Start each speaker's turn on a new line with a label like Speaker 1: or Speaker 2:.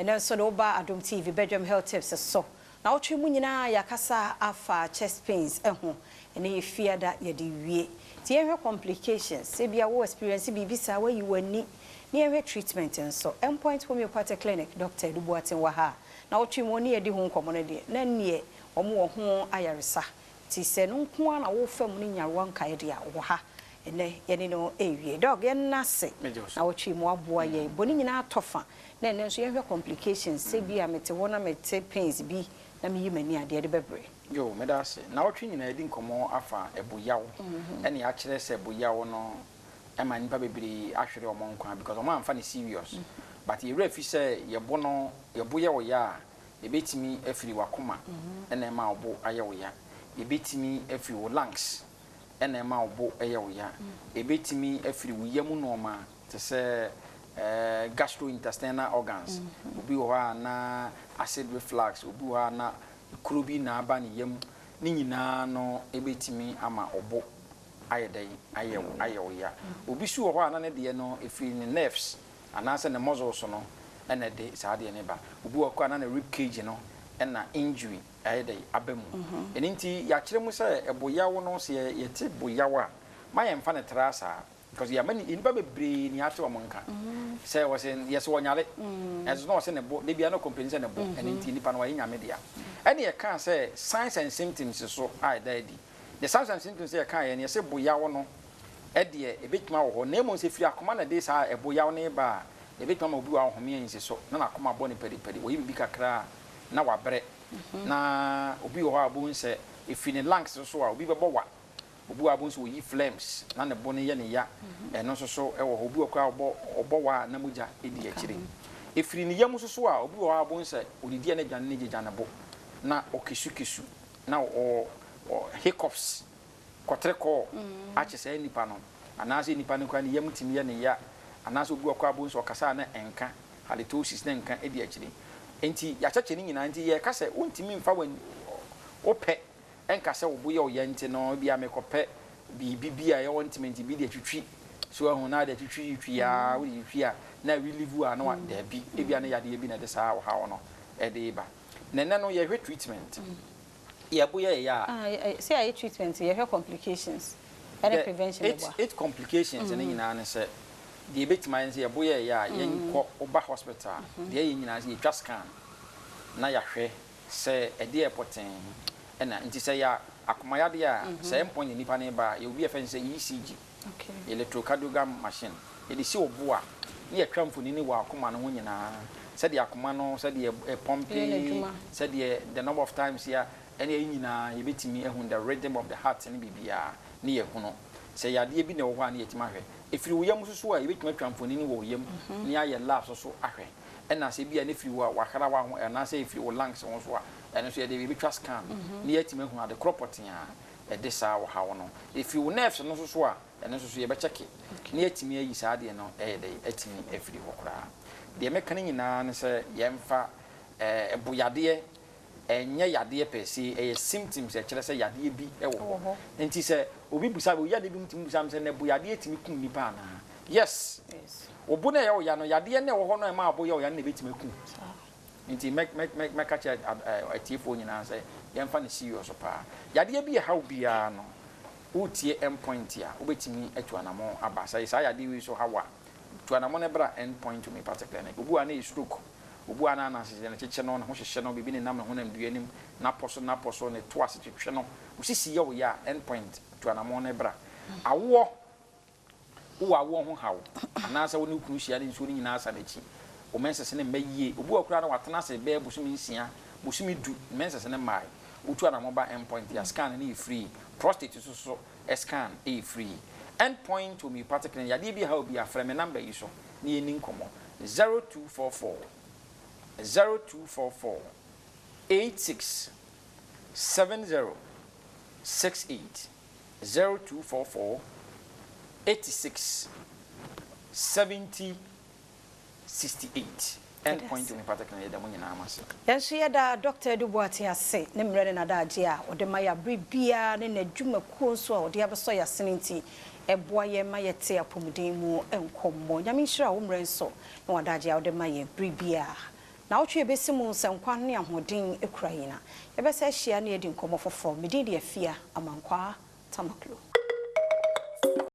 Speaker 1: and then so no ba Adom TV Badwam health tips so na wotwe mu nyina yakasa afa chest pains eho ene ye fear that ye de wie ti ye complications se bia wo experience bibisa wa yi wani ne ye treatment nso endpoint homeopathic clinic Dr. Edubuaten wa ha na wotwe mu ne ye di ho nkomo ne de na ne omo wo ho ayaresa ti se no nko na wo fam ne nyawo nkae de a wo ha ene ye no ewie dog ye nase na wotwe mu aboa ye boni nyina atofa na ene nso ye complications se bia mete wona mete pains bi na me yimani ade de bebre
Speaker 2: yo me da se na wotwe nyina edi nkomo afa eboyawo ene ya kire se eboyawo no e ma nipa bebre ahwere omo nkwa because omo amfa ne serious but ye refi se ye bo no ye boyawo ya e betimi afiri wakoma ene ma obo ayewo ya e betimi afiri wo lungs ene ma obo ayewo ya e betimi afiri wo yamu no ma te se gastrointestinal organs obi wo na acid reflux obi wo na kurubi na aba ne yam ni nyina no ebetimi ama obo ayedai ayewo ya obi su wo na ne de no efiri ne nerves anase ne muscles no ene de saade ne ba obi wo na ne rib cage no ena injury ayedai abamu eninti ya kire mu se eboyawo no se yete boyawo a ma yemfa ne trasa because ya many in bebre ni ate omonka say was in yes wonyale as no say ne bo de bia no complain say ne bo eninti nipa no wa nyame dia ene ye kan say signs and symptoms so ai daddy the signs and symptoms ye kan ye ne say boyawo no e de e betuma wo ho na emo se firi akoma na de sa e boyawo ne ba e betuma obi wa home yin so na akoma bo ne pedi wo yibi kakra na wa bre na obi wo ha bo nse e fini lungs so a obi bebo wa obu abun so yi flames na ne bo ne ye ne ya eno so e wo obu okwa obo wa na muja edi akire efiri ne yam so a obu wa abun se odidi ne gyan ne gyan ne bo na okesu na o hiccups kotreko ache se nipa no anase nipa no kwa ne yam timi ye ne ya anase obu okwa abun so kasa na enka halitosis na enka edi akire enti ya chache ni nyina enti ye ka se ontimi mfa wan ope enka se obo ye oyente no bia mekope bibia ye wontimenti bi de twitwi so ahu na de twitwi ya wo twitwi a na relieve a no da bi e bia na yade bi na de sa wo ha no e de ba nene no ye hwe treatment ye bo ye ya
Speaker 1: say I treatment ye hwe complications and prevention
Speaker 2: it complications and nyina ne se de betima ye bo ye ya ye nko oba hospital de ye nyina se ye twa scan na ya hwe se e de airporten ena nti se ya akomayade a se emponye nipa ne ba ye obi afa se ECG
Speaker 1: okay
Speaker 2: electrocardiogram machine e de si obo a ne ya twamfoni ni wa akoma no ho nyina se de akoma no se de pumping se de the number of times ya ene nyina ye betimi ehun the rhythm of the heart ne bibia ne ye huno se ya de bi ne wo ho a ne yetima hwe efiri wo yam susu a ye betimi twamfoni ni wo yam ne ya ye lab so ahwe ena se bia ne firi wo wa hara wa ho ena se efiri wo lungs ho so a eno so ye de bi twa scan ne yetima hu ade cropotin a e de sa wo ha wo no efiri wo nerves no so a eno so ye be check ne yetimi ayi sa de no e de etimi efiri wo kra de meka ne nyina ne se yemfa ebuyade enye yade pesi e symptoms e kire se yade bi e wo enti se obi busa bo yade bi mtimi busa se ne buyade etimi kum nipa na yes obu na ye wo ya no yade ne wo ho no e ma abo ye wo ya na betimi kum nti make catch atifo nyina se yemfa ne serious pa yade bi e how bia no utie endpoint a obetimi atuanamo aba sai yade wi so hawa tuanamo ne bra endpoint to me particularly obu ana e stroke obu ana na se ne cheche no ho hyehyɛ no bibi ne nam ho nam duanim na poso ne to ase twetwe no usisi ye wo ya endpoint tuanamo ne bra awo wo awo ho hawo ana se wo ne kunu hia ne nso ni nyina asa na chi o mensese ne mayie obu akura na watena se be busumi nsia busumi du mensese ne mai utu na mobile endpoint ya scan na free prostate so scan free endpoint homeopathic ya de bi ha obi afre me number yi so na yeni nkomo 0244 86 70 68 0244 86 70 68 endpoint homeopathic na yeda munyina amase
Speaker 1: yes yeda Dr. Edubuaten ase ne mrede na daage a ode ma ya brebia ne na dwuma kuo so a ode abeso ya senenti eboa ye ma ye te apomuden mu enkommo nyame hira wo mre nso na wadaage a ode ma ye brebia na wotwe besi mu nsankwa ne ahoden ekura yina yebesa hia na yedi nkomo foforo medin de afia amankwa tamaklo